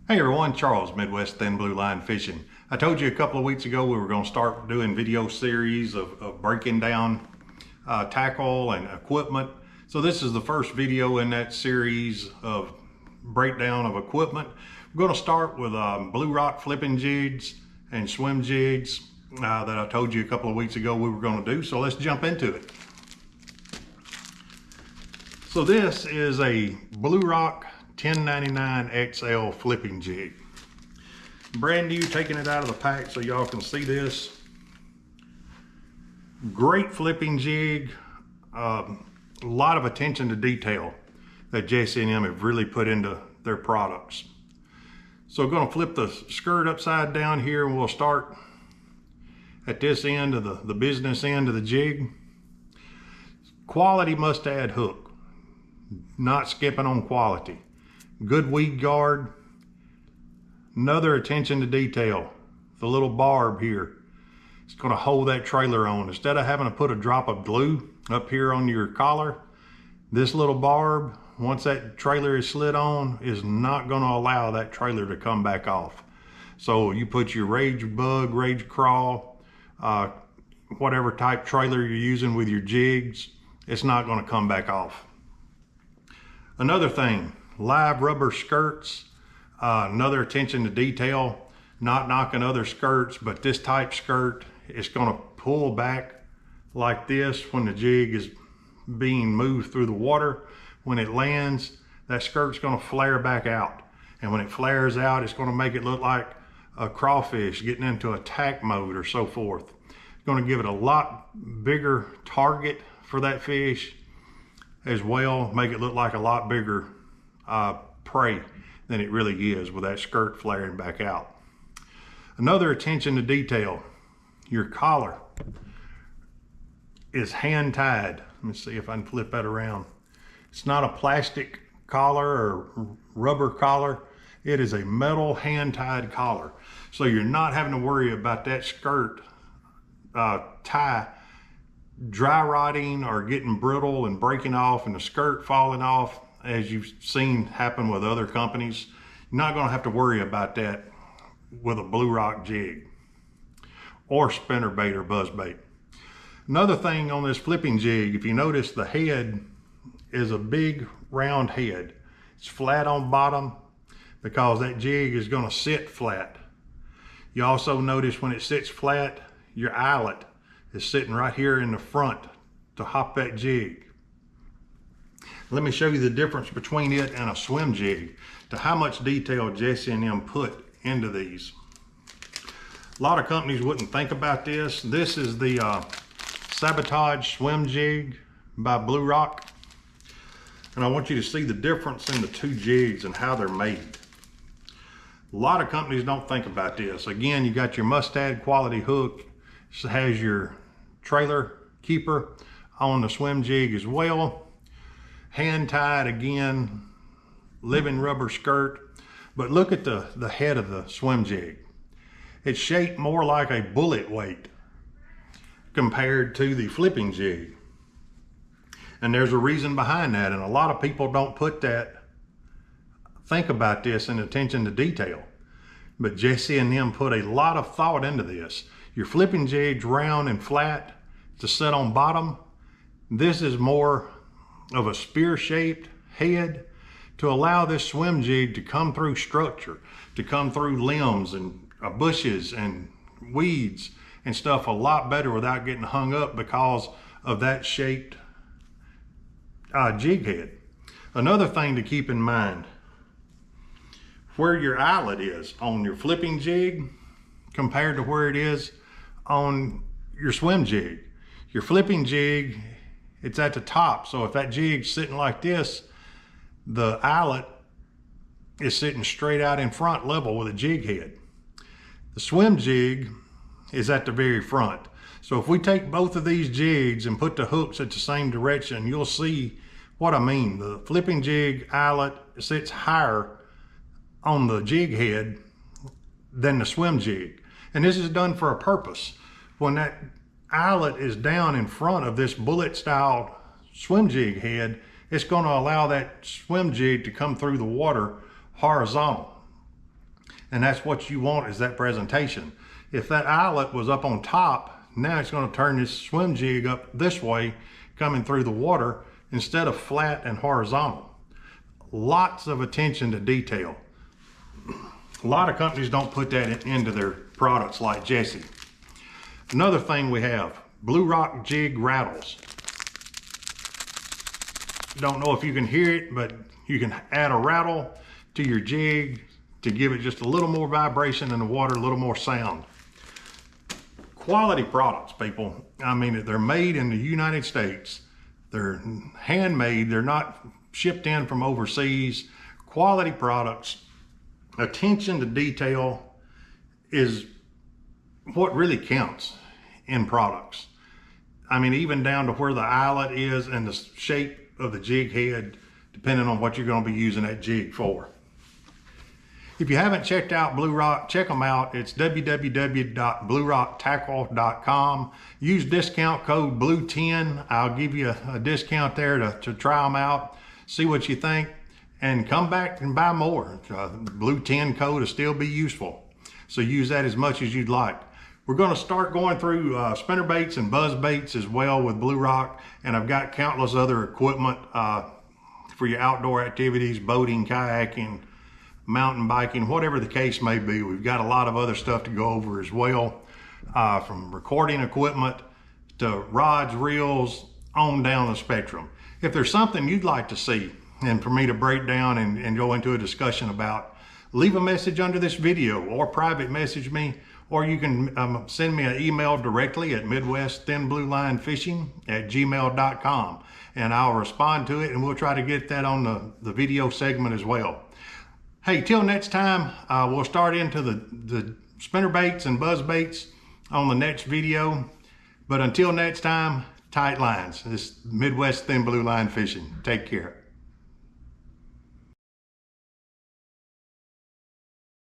Hey everyone, Charles, Midwest Thin Blue Line Fishing. I told you a couple of weeks ago we were going to start doing video series of breaking down tackle and equipment. So this is the first video in that series of breakdown of equipment. We're going to start with blue rock flipping jigs and swim jigs that I told you a couple of weeks ago we were going to do. So let's jump into it. So this is a blue rock 1099 XL flipping jig. Brand new, taking it out of the pack so y'all can see this. Great flipping jig. A lot of attention to detail that Jesse and them have really put into their products. So we're going to flip the skirt upside down here, and we'll start at this end of the business end of the jig. Quality must-add hook. Not skipping on quality. Good weed guard. Another attention to detail. The little barb here. It's going to hold that trailer on. Instead of having to put a drop of glue up here on your collar, this little barb, once that trailer is slid on, is not going to allow that trailer to come back off. So you put your rage bug, rage crawl, whatever type trailer you're using with your jigs, it's not going to come back off. Another thing, live rubber skirts. Another attention to detail, not knocking other skirts, but this type skirt is going to pull back like this when the jig is being moved through the water. When it lands, that skirt's going to flare back out. And when it flares out, it's going to make it look like a crawfish getting into attack mode or so forth. It's going to give it a lot bigger target for that fish as well, make it look like a lot bigger prey than it really is with that skirt flaring back out. Another attention to detail, your collar is hand tied. Let me see if I can flip that around. It's not a plastic collar or rubber collar. It is a metal hand tied collar. So you're not having to worry about that skirt tie dry rotting or getting brittle and breaking off and the skirt falling off, as you've seen happen with other companies. You're not going to have to worry about that with a blue rock jig or spinnerbait or buzzbait. Another thing on this flipping jig, if you notice, the head is a big round head. It's flat on bottom because that jig is going to sit flat. You also notice when it sits flat, your eyelet is sitting right here in the front to hop that jig. Let me show you the difference between it and a swim jig, to how much detail Jesse and them put into these. A lot of companies wouldn't think about this. This is the Sabotage swim jig by Blue Rock. And I want you to see the difference in the two jigs and how they're made. A lot of companies don't think about this. Again, you got your must-add quality hook. It has your trailer keeper on the swim jig as well. Hand tied again, living rubber skirt. But look at the head of the swim jig. It's shaped more like a bullet weight compared to the flipping jig. And there's a reason behind that, and a lot of people don't think about this in attention to detail. But Jesse and them put a lot of thought into this. Your flipping jig's round and flat to sit on bottom. This is more of a spear-shaped head to allow this swim jig to come through structure, to come through limbs and bushes and weeds and stuff a lot better without getting hung up because of that shaped jig head. Another thing to keep in mind, where your eyelet is on your flipping jig compared to where it is on your swim jig. Your flipping jig, it's at the top, so if that jig's sitting like this, the eyelet is sitting straight out in front level with a jig head. The swim jig is at the very front. So if we take both of these jigs and put the hooks at the same direction, you'll see what I mean. The flipping jig eyelet sits higher on the jig head than the swim jig. And this is done for a purpose. When that eyelet is down in front of this bullet style swim jig head, it's going to allow that swim jig to come through the water horizontal. And that's what you want, is that presentation. If that eyelet was up on top, now it's going to turn this swim jig up this way, coming through the water, instead of flat and horizontal. Lots of attention to detail. A lot of companies don't put that into their products like Jesse. Another thing we have, Blue Rock jig rattles. Don't know if you can hear it, but you can add a rattle to your jig to give it just a little more vibration in the water, a little more sound. Quality products, people. I mean, they're made in the United States. They're handmade. They're not shipped in from overseas. Quality products. Attention to detail is what really counts in products. I mean, even down to where the eyelet is and the shape of the jig head, depending on what you're going to be using that jig for. If you haven't checked out Blue Rock, check them out. It's www.bluerocktackle.com. Use discount code BLUE10. I'll give you a discount there to try them out, see what you think, and come back and buy more. The BLUE10 code will still be useful, so use that as much as you'd like. We're going to start going through spinner baits and buzz baits as well with Blue Rock, and I've got countless other equipment for your outdoor activities, boating, kayaking, mountain biking, whatever the case may be. We've got a lot of other stuff to go over as well, from recording equipment to rods, reels, on down the spectrum. If there's something you'd like to see and for me to break down and go into a discussion about, leave a message under this video or private message me, or you can send me an email directly at midwestthinbluelinefishing@gmail.com, and I'll respond to it, and we'll try to get that on the video segment as well. Hey, till next time, we'll start into the spinner baits and buzz baits on the next video. But until next time, tight lines. This is Midwest Thin Blue Line Fishing. Take care.